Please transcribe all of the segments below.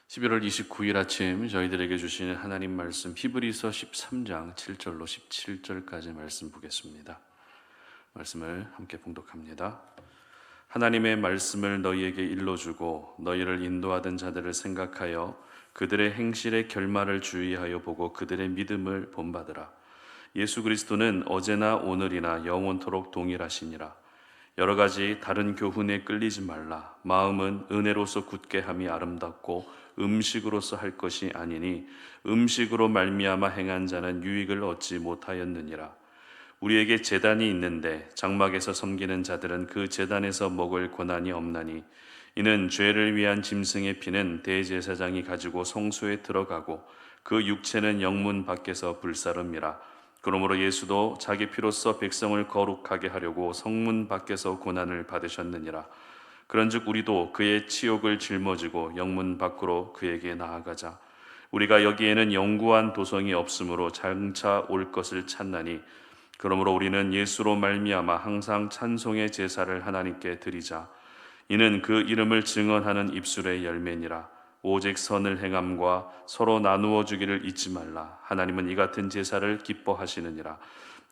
11월 29일 아침 저희들에게 주시는 하나님 말씀 히브리서 13장 7절로 17절까지 말씀 보겠습니다. 말씀을 함께 봉독합니다. 하나님의 말씀을 너희에게 일러주고 너희를 인도하던 자들을 생각하여 그들의 행실의 결말을 주의하여 보고 그들의 믿음을 본받으라. 예수 그리스도는 어제나 오늘이나 영원토록 동일하시니라. 여러 가지 다른 교훈에 끌리지 말라. 마음은 은혜로서 굳게 함이 아름답고 음식으로서 할 것이 아니니 음식으로 말미암아 행한 자는 유익을 얻지 못하였느니라. 우리에게 제단이 있는데 장막에서 섬기는 자들은 그 제단에서 먹을 권한이 없나니 이는 죄를 위한 짐승의 피는 대제사장이 가지고 성소에 들어가고 그 육체는 영문 밖에서 불사름이라. 그러므로 예수도 자기 피로써 백성을 거룩하게 하려고 성문 밖에서 고난을 받으셨느니라. 그런즉 우리도 그의 치욕을 짊어지고 영문 밖으로 그에게 나아가자. 우리가 여기에는 영구한 도성이 없으므로 장차 올 것을 찾나니 그러므로 우리는 예수로 말미암아 항상 찬송의 제사를 하나님께 드리자. 이는 그 이름을 증언하는 입술의 열매니라. 오직 선을 행함과 서로 나누어 주기를 잊지 말라. 하나님은 이 같은 제사를 기뻐하시느니라.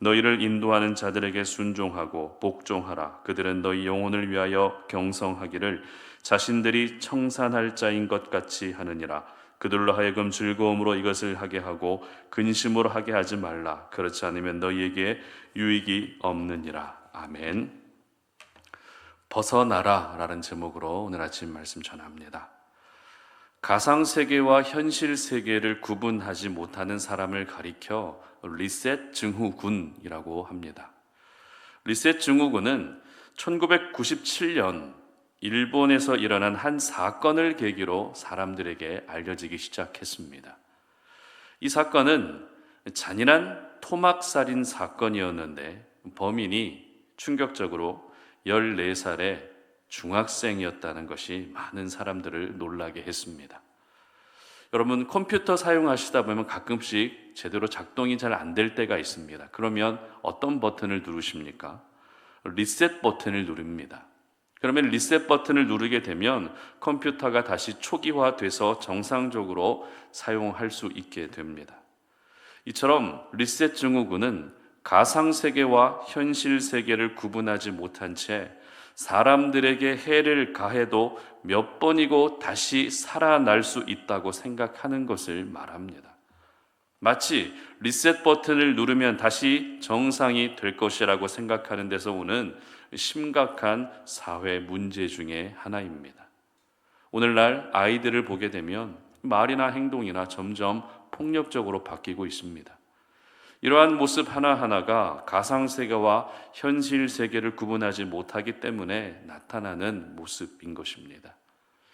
너희를 인도하는 자들에게 순종하고 복종하라. 그들은 너희 영혼을 위하여 경성하기를 자신들이 청산할 자인 것 같이 하느니라. 그들로 하여금 즐거움으로 이것을 하게 하고 근심으로 하게 하지 말라. 그렇지 않으면 너희에게 유익이 없느니라. 아멘. 벗어나라 라는 제목으로 오늘 아침 말씀 전합니다. 가상세계와 현실세계를 구분하지 못하는 사람을 가리켜 리셋 증후군이라고 합니다. 리셋 증후군은 1997년 일본에서 일어난 한 사건을 계기로 사람들에게 알려지기 시작했습니다. 이 사건은 잔인한 토막살인 사건이었는데 범인이 충격적으로 14살의 중학생이었다는 것이 많은 사람들을 놀라게 했습니다. 여러분, 컴퓨터 사용하시다 보면 가끔씩 제대로 작동이 잘 안 될 때가 있습니다. 그러면 어떤 버튼을 누르십니까? 리셋 버튼을 누릅니다. 그러면 리셋 버튼을 누르게 되면 컴퓨터가 다시 초기화돼서 정상적으로 사용할 수 있게 됩니다. 이처럼 리셋 증후군은 가상세계와 현실세계를 구분하지 못한 채 사람들에게 해를 가해도 몇 번이고 다시 살아날 수 있다고 생각하는 것을 말합니다. 마치 리셋 버튼을 누르면 다시 정상이 될 것이라고 생각하는 데서 오는 심각한 사회 문제 중에 하나입니다. 오늘날 아이들을 보게 되면 말이나 행동이나 점점 폭력적으로 바뀌고 있습니다. 이러한 모습 하나하나가 가상세계와 현실세계를 구분하지 못하기 때문에 나타나는 모습인 것입니다.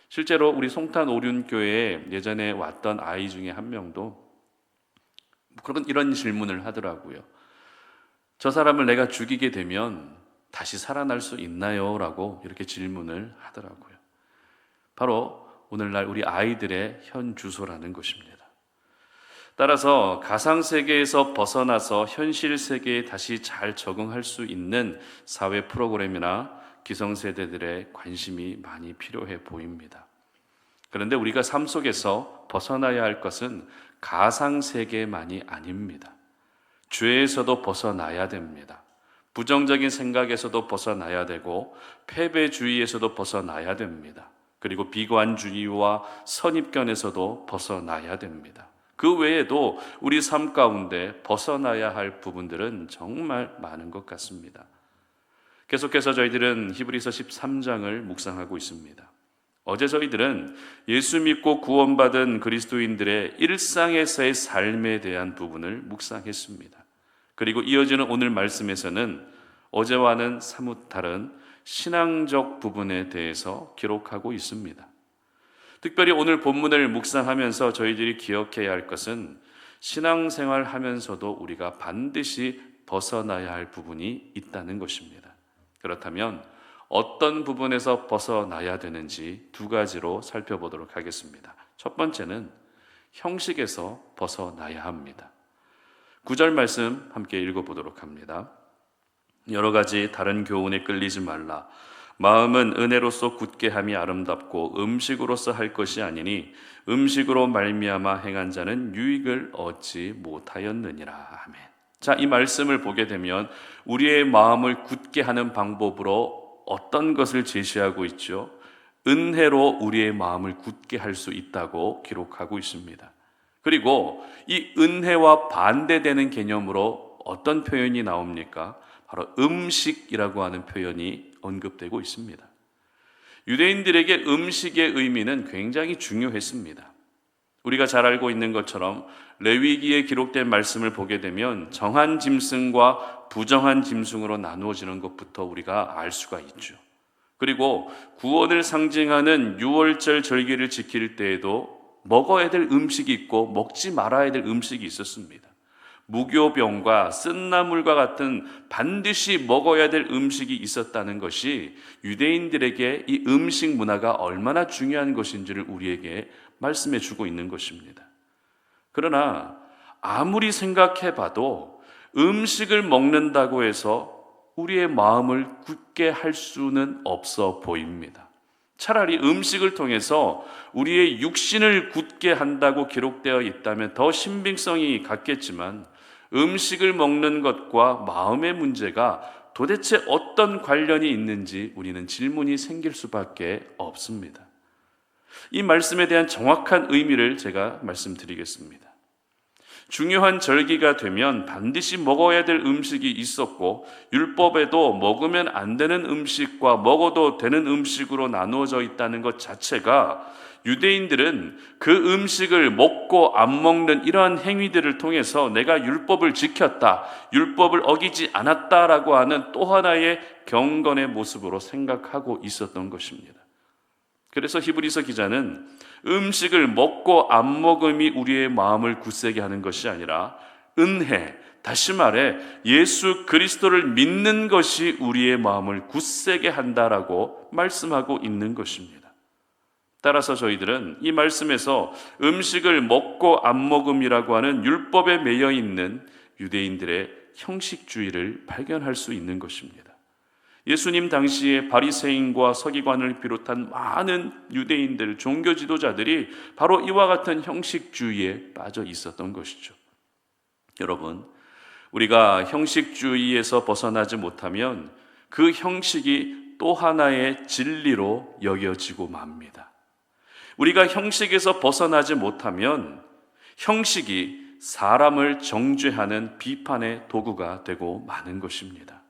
실제로 우리 송탄 오륜교회에 예전에 왔던 아이 중에 한 명도 이런 질문을 하더라고요. 저 사람을 내가 죽이게 되면 다시 살아날 수 있나요? 라고 이렇게 질문을 하더라고요. 바로 오늘날 우리 아이들의 현 주소라는 것입니다. 따라서 가상세계에서 벗어나서 현실세계에 다시 잘 적응할 수 있는 사회 프로그램이나 기성세대들의 관심이 많이 필요해 보입니다. 그런데 우리가 삶 속에서 벗어나야 할 것은 가상세계만이 아닙니다. 죄에서도 벗어나야 됩니다. 부정적인 생각에서도 벗어나야 되고 패배주의에서도 벗어나야 됩니다. 그리고 비관주의와 선입견에서도 벗어나야 됩니다. 그 외에도 우리 삶 가운데 벗어나야 할 부분들은 정말 많은 것 같습니다. 계속해서 저희들은 히브리서 13장을 묵상하고 있습니다. 어제 저희들은 예수 믿고 구원받은 그리스도인들의 일상에서의 삶에 대한 부분을 묵상했습니다. 그리고 이어지는 오늘 말씀에서는 어제와는 사뭇 다른 신앙적 부분에 대해서 기록하고 있습니다. 특별히 오늘 본문을 묵상하면서 저희들이 기억해야 할 것은 신앙생활 하면서도 우리가 반드시 벗어나야 할 부분이 있다는 것입니다. 그렇다면 어떤 부분에서 벗어나야 되는지 두 가지로 살펴보도록 하겠습니다. 첫 번째는 형식에서 벗어나야 합니다. 9절 말씀 함께 읽어보도록 합니다. 여러 가지 다른 교훈에 끌리지 말라. 마음은 은혜로서 굳게 함이 아름답고 음식으로서 할 것이 아니니 음식으로 말미암아 행한 자는 유익을 얻지 못하였느니라. 아멘. 자, 이 말씀을 보게 되면 우리의 마음을 굳게 하는 방법으로 어떤 것을 제시하고 있죠? 은혜로 우리의 마음을 굳게 할 수 있다고 기록하고 있습니다. 그리고 이 은혜와 반대되는 개념으로 어떤 표현이 나옵니까? 바로 음식이라고 하는 표현이 언급되고 있습니다. 유대인들에게 음식의 의미는 굉장히 중요했습니다. 우리가 잘 알고 있는 것처럼 레위기에 기록된 말씀을 보게 되면 정한 짐승과 부정한 짐승으로 나누어지는 것부터 우리가 알 수가 있죠. 그리고 구원을 상징하는 유월절 절기를 지킬 때에도 먹어야 될 음식이 있고 먹지 말아야 될 음식이 있었습니다. 무교병과 쓴나물과 같은 반드시 먹어야 될 음식이 있었다는 것이 유대인들에게 이 음식 문화가 얼마나 중요한 것인지를 우리에게 말씀해 주고 있는 것입니다. 그러나 아무리 생각해 봐도 음식을 먹는다고 해서 우리의 마음을 굳게 할 수는 없어 보입니다. 차라리 음식을 통해서 우리의 육신을 굳게 한다고 기록되어 있다면 더 신빙성이 갖겠지만 음식을 먹는 것과 마음의 문제가 도대체 어떤 관련이 있는지 우리는 질문이 생길 수밖에 없습니다. 이 말씀에 대한 정확한 의미를 제가 말씀드리겠습니다. 중요한 절기가 되면 반드시 먹어야 될 음식이 있었고 율법에도 먹으면 안 되는 음식과 먹어도 되는 음식으로 나누어져 있다는 것 자체가 유대인들은 그 음식을 먹고 안 먹는 이러한 행위들을 통해서 내가 율법을 지켰다, 율법을 어기지 않았다라고 하는 또 하나의 경건의 모습으로 생각하고 있었던 것입니다. 그래서 히브리서 기자는 음식을 먹고 안 먹음이 우리의 마음을 굳세게 하는 것이 아니라 은혜, 다시 말해 예수 그리스도를 믿는 것이 우리의 마음을 굳세게 한다라고 말씀하고 있는 것입니다. 따라서 저희들은 이 말씀에서 음식을 먹고 안 먹음이라고 하는 율법에 매여 있는 유대인들의 형식주의를 발견할 수 있는 것입니다. 예수님 당시에 바리새인과 서기관을 비롯한 많은 유대인들, 종교 지도자들이 바로 이와 같은 형식주의에 빠져 있었던 것이죠. 여러분, 우리가 형식주의에서 벗어나지 못하면 그 형식이 또 하나의 진리로 여겨지고 맙니다. 우리가 형식에서 벗어나지 못하면 형식이 사람을 정죄하는 비판의 도구가 되고 마는 것입니다.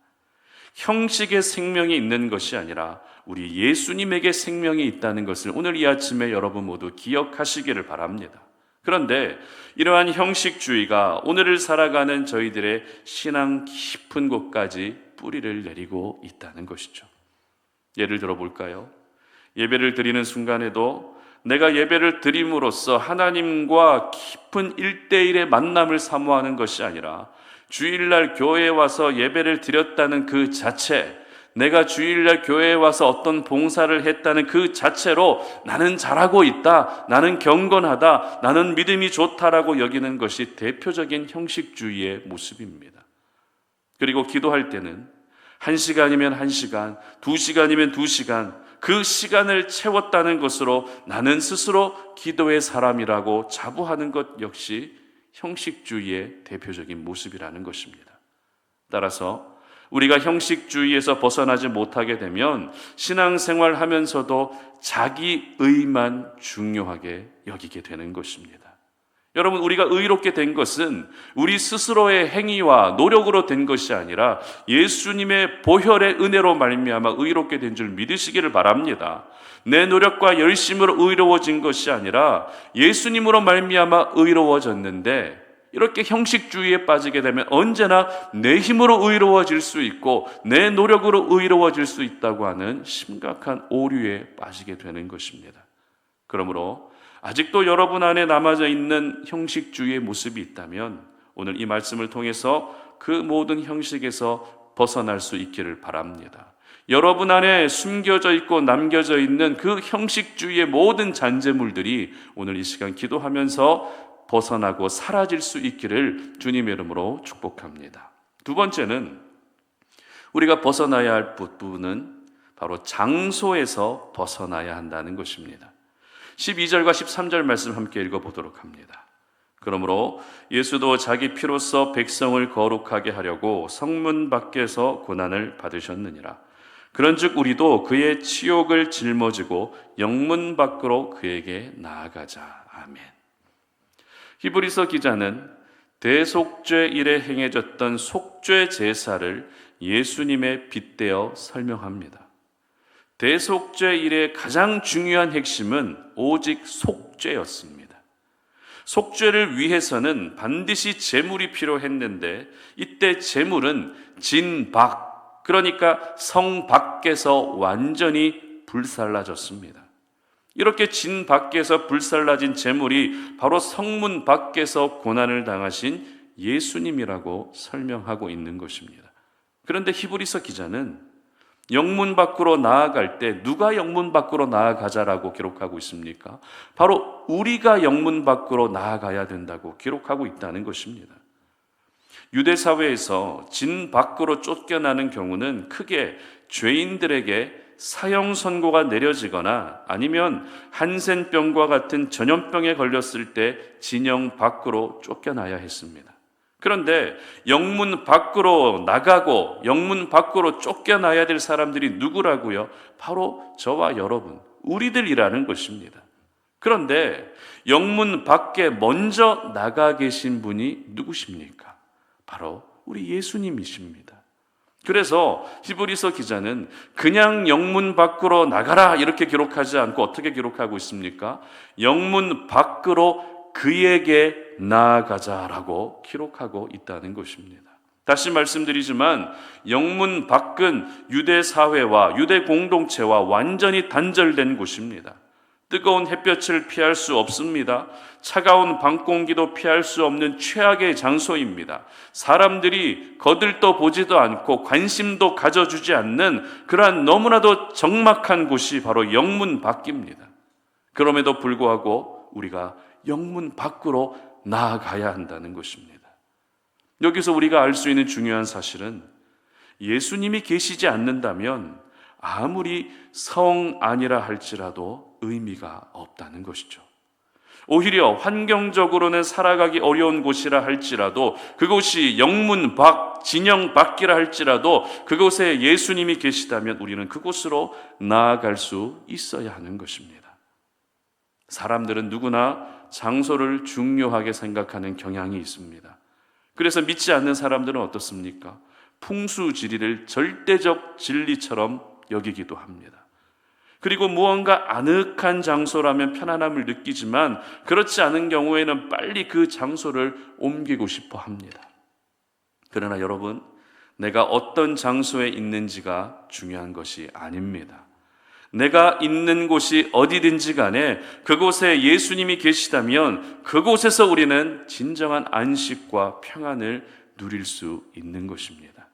형식에 생명이 있는 것이 아니라 우리 예수님에게 생명이 있다는 것을 오늘 이 아침에 여러분 모두 기억하시기를 바랍니다. 그런데 이러한 형식주의가 오늘을 살아가는 저희들의 신앙 깊은 곳까지 뿌리를 내리고 있다는 것이죠. 예를 들어 볼까요? 예배를 드리는 순간에도 내가 예배를 드림으로써 하나님과 깊은 1대1의 만남을 사모하는 것이 아니라 주일날 교회에 와서 예배를 드렸다는 그 자체, 내가 주일날 교회에 와서 어떤 봉사를 했다는 그 자체로 나는 잘하고 있다, 나는 경건하다, 나는 믿음이 좋다라고 여기는 것이 대표적인 형식주의의 모습입니다. 그리고 기도할 때는 1시간이면 1시간, 2시간이면 2시간, 그 시간을 채웠다는 것으로 나는 스스로 기도의 사람이라고 자부하는 것 역시 형식주의의 대표적인 모습이라는 것입니다. 따라서 우리가 형식주의에서 벗어나지 못하게 되면 신앙생활 하면서도 자기의만 중요하게 여기게 되는 것입니다. 여러분, 우리가 의롭게 된 것은 우리 스스로의 행위와 노력으로 된 것이 아니라 예수님의 보혈의 은혜로 말미암아 의롭게 된 줄 믿으시기를 바랍니다. 내 노력과 열심으로 의로워진 것이 아니라 예수님으로 말미암아 의로워졌는데, 이렇게 형식주의에 빠지게 되면 언제나 내 힘으로 의로워질 수 있고 내 노력으로 의로워질 수 있다고 하는 심각한 오류에 빠지게 되는 것입니다. 그러므로 아직도 여러분 안에 남아져 있는 형식주의의 모습이 있다면 오늘 이 말씀을 통해서 그 모든 형식에서 벗어날 수 있기를 바랍니다. 여러분 안에 숨겨져 있고 남겨져 있는 그 형식주의의 모든 잔재물들이 오늘 이 시간 기도하면서 벗어나고 사라질 수 있기를 주님의 이름으로 축복합니다. 두 번째는 우리가 벗어나야 할 부분은 바로 장소에서 벗어나야 한다는 것입니다. 12절과 13절 말씀 함께 읽어보도록 합니다. 그러므로 예수도 자기 피로써 백성을 거룩하게 하려고 성문 밖에서 고난을 받으셨느니라. 그런즉 우리도 그의 치욕을 짊어지고 영문 밖으로 그에게 나아가자. 아멘. 히브리서 기자는 대속죄 일에 행해졌던 속죄 제사를 예수님에 빗대어 설명합니다. 대속죄 일의 가장 중요한 핵심은 오직 속죄였습니다. 속죄를 위해서는 반드시 제물이 필요했는데 이때 제물은 진박, 그러니까 성 밖에서 완전히 불살라졌습니다. 이렇게 진 밖에서 불살라진 제물이 바로 성문 밖에서 고난을 당하신 예수님이라고 설명하고 있는 것입니다. 그런데 히브리서 기자는 영문 밖으로 나아갈 때 누가 영문 밖으로 나아가자라고 기록하고 있습니까? 바로 우리가 영문 밖으로 나아가야 된다고 기록하고 있다는 것입니다. 유대 사회에서 진 밖으로 쫓겨나는 경우는 크게 죄인들에게 사형 선고가 내려지거나 아니면 한센병과 같은 전염병에 걸렸을 때 진영 밖으로 쫓겨나야 했습니다. 그런데 영문 밖으로 나가고 영문 밖으로 쫓겨나야 될 사람들이 누구라고요? 바로 저와 여러분, 우리들이라는 것입니다. 그런데 영문 밖에 먼저 나가 계신 분이 누구십니까? 바로 우리 예수님이십니다. 그래서 히브리서 기자는 그냥 영문 밖으로 나가라 이렇게 기록하지 않고 어떻게 기록하고 있습니까? 영문 밖으로 그에게 나아가자라고 기록하고 있다는 것입니다. 다시 말씀드리지만 영문 밖은 유대 사회와 유대 공동체와 완전히 단절된 곳입니다. 뜨거운 햇볕을 피할 수 없습니다. 차가운 밤 공기도 피할 수 없는 최악의 장소입니다. 사람들이 거들떠 보지도 않고 관심도 가져주지 않는 그러한 너무나도 적막한 곳이 바로 영문 밖입니다. 그럼에도 불구하고 우리가 영문 밖으로 나아가야 한다는 것입니다. 여기서 우리가 알 수 있는 중요한 사실은 예수님이 계시지 않는다면 아무리 성 안이라 할지라도 의미가 없다는 것이죠. 오히려 환경적으로는 살아가기 어려운 곳이라 할지라도 그곳이 영문 밖, 진영 밖이라 할지라도 그곳에 예수님이 계시다면 우리는 그곳으로 나아갈 수 있어야 하는 것입니다. 사람들은 누구나 장소를 중요하게 생각하는 경향이 있습니다. 그래서 믿지 않는 사람들은 어떻습니까? 풍수지리를 절대적 진리처럼 여기기도 합니다. 그리고 무언가 아늑한 장소라면 편안함을 느끼지만 그렇지 않은 경우에는 빨리 그 장소를 옮기고 싶어 합니다. 그러나 여러분, 내가 어떤 장소에 있는지가 중요한 것이 아닙니다. 내가 있는 곳이 어디든지 간에 그곳에 예수님이 계시다면 그곳에서 우리는 진정한 안식과 평안을 누릴 수 있는 것입니다.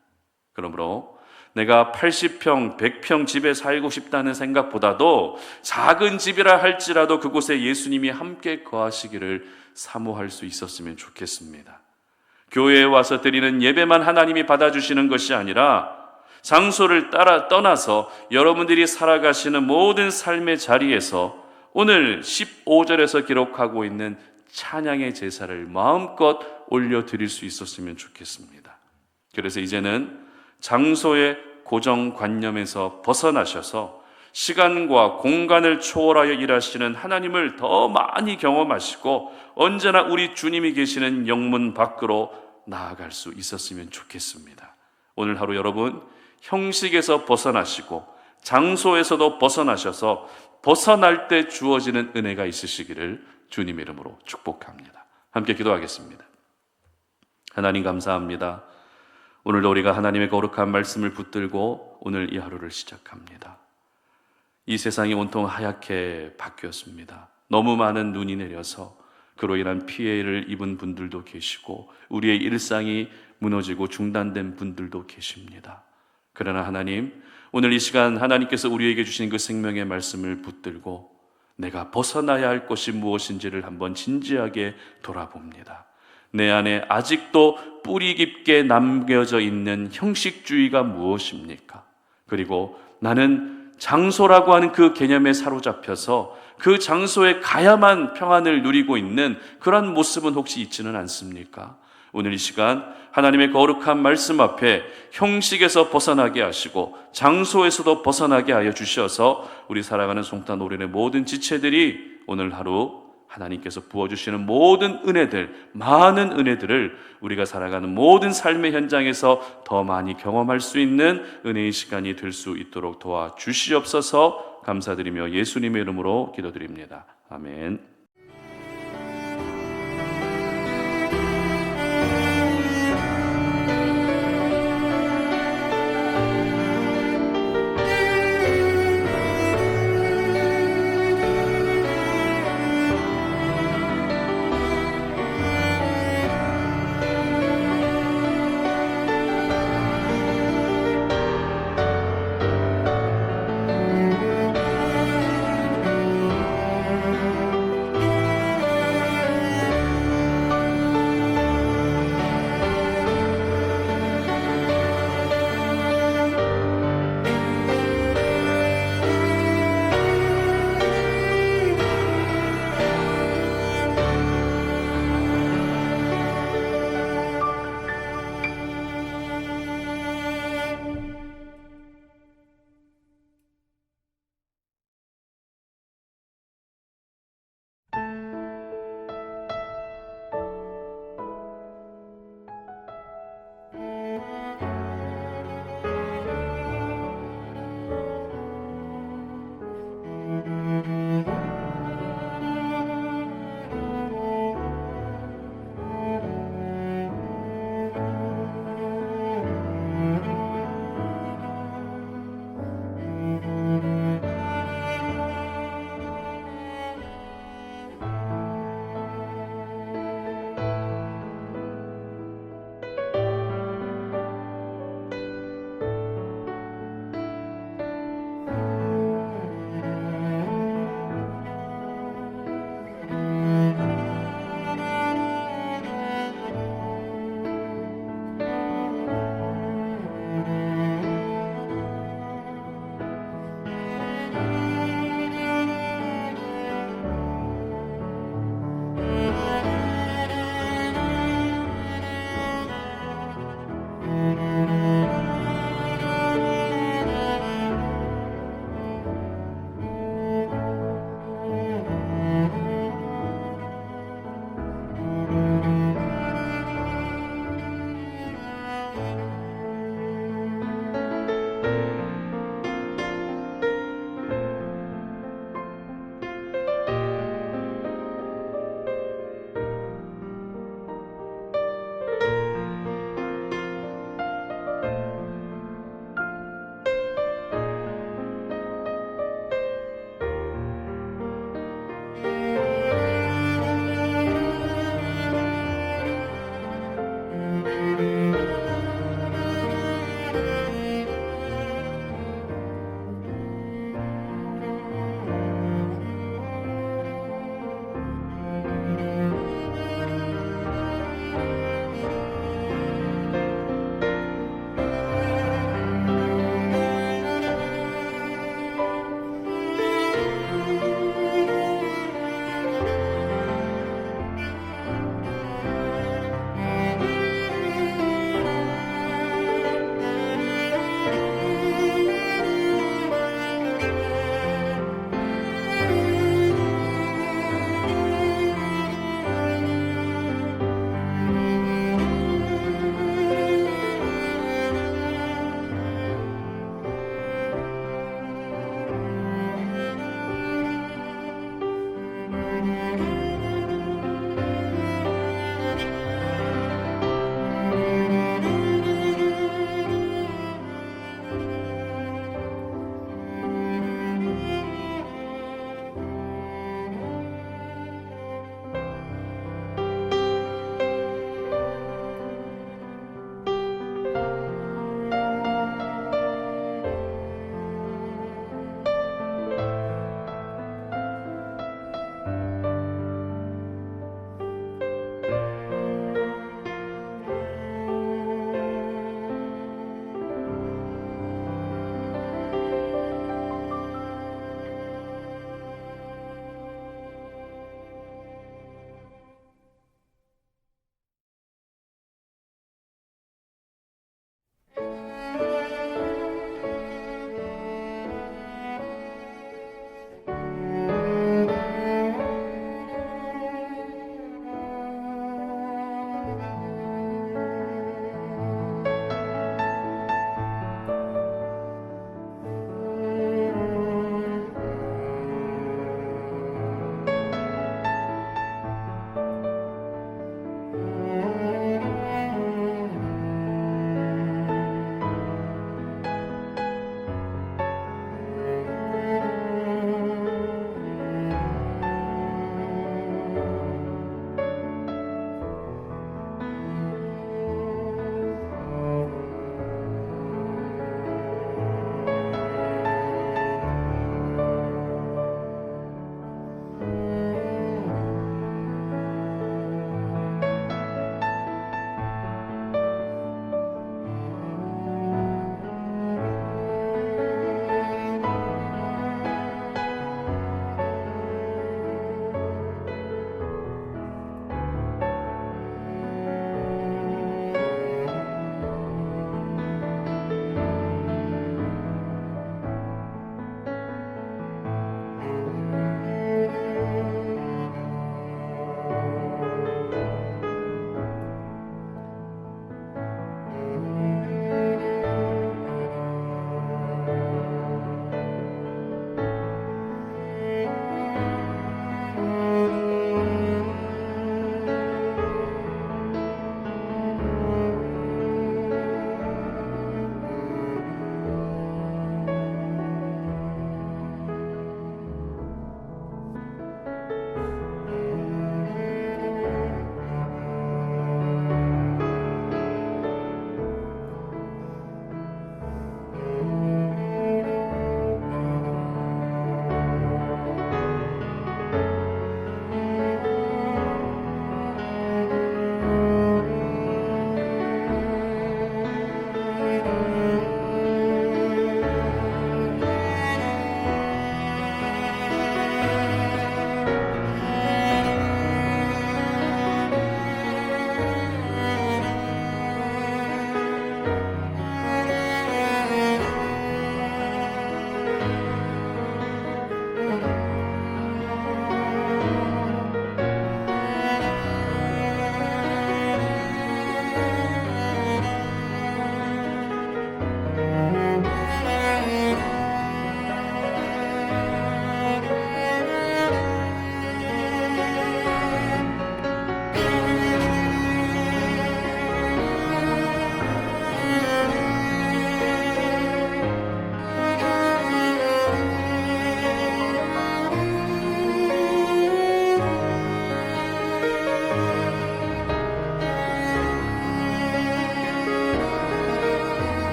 그러므로 내가 80평, 100평 집에 살고 싶다는 생각보다도 작은 집이라 할지라도 그곳에 예수님이 함께 거하시기를 사모할 수 있었으면 좋겠습니다. 교회에 와서 드리는 예배만 하나님이 받아주시는 것이 아니라 장소를 떠나서 여러분들이 살아가시는 모든 삶의 자리에서 오늘 15절에서 기록하고 있는 찬양의 제사를 마음껏 올려드릴 수 있었으면 좋겠습니다. 그래서 이제는 장소의 고정관념에서 벗어나셔서 시간과 공간을 초월하여 일하시는 하나님을 더 많이 경험하시고 언제나 우리 주님이 계시는 영문 밖으로 나아갈 수 있었으면 좋겠습니다. 오늘 하루 여러분 형식에서 벗어나시고 장소에서도 벗어나셔서 벗어날 때 주어지는 은혜가 있으시기를 주님의 이름으로 축복합니다. 함께 기도하겠습니다. 하나님 감사합니다. 오늘도 우리가 하나님의 거룩한 말씀을 붙들고 오늘 이 하루를 시작합니다. 이 세상이 온통 하얗게 바뀌었습니다. 너무 많은 눈이 내려서 그로 인한 피해를 입은 분들도 계시고 우리의 일상이 무너지고 중단된 분들도 계십니다. 그러나 하나님, 오늘 이 시간 하나님께서 우리에게 주신 그 생명의 말씀을 붙들고 내가 벗어나야 할 것이 무엇인지를 한번 진지하게 돌아봅니다. 내 안에 아직도 뿌리 깊게 남겨져 있는 형식주의가 무엇입니까? 그리고 나는 장소라고 하는 그 개념에 사로잡혀서 그 장소에 가야만 평안을 누리고 있는 그런 모습은 혹시 있지는 않습니까? 오늘 이 시간 하나님의 거룩한 말씀 앞에 형식에서 벗어나게 하시고 장소에서도 벗어나게 하여 주셔서 우리 살아가는 송탄 오륜의 모든 지체들이 오늘 하루 하나님께서 부어주시는 모든 은혜들, 많은 은혜들을 우리가 살아가는 모든 삶의 현장에서 더 많이 경험할 수 있는 은혜의 시간이 될 수 있도록 도와주시옵소서. 감사드리며 예수님의 이름으로 기도드립니다. 아멘.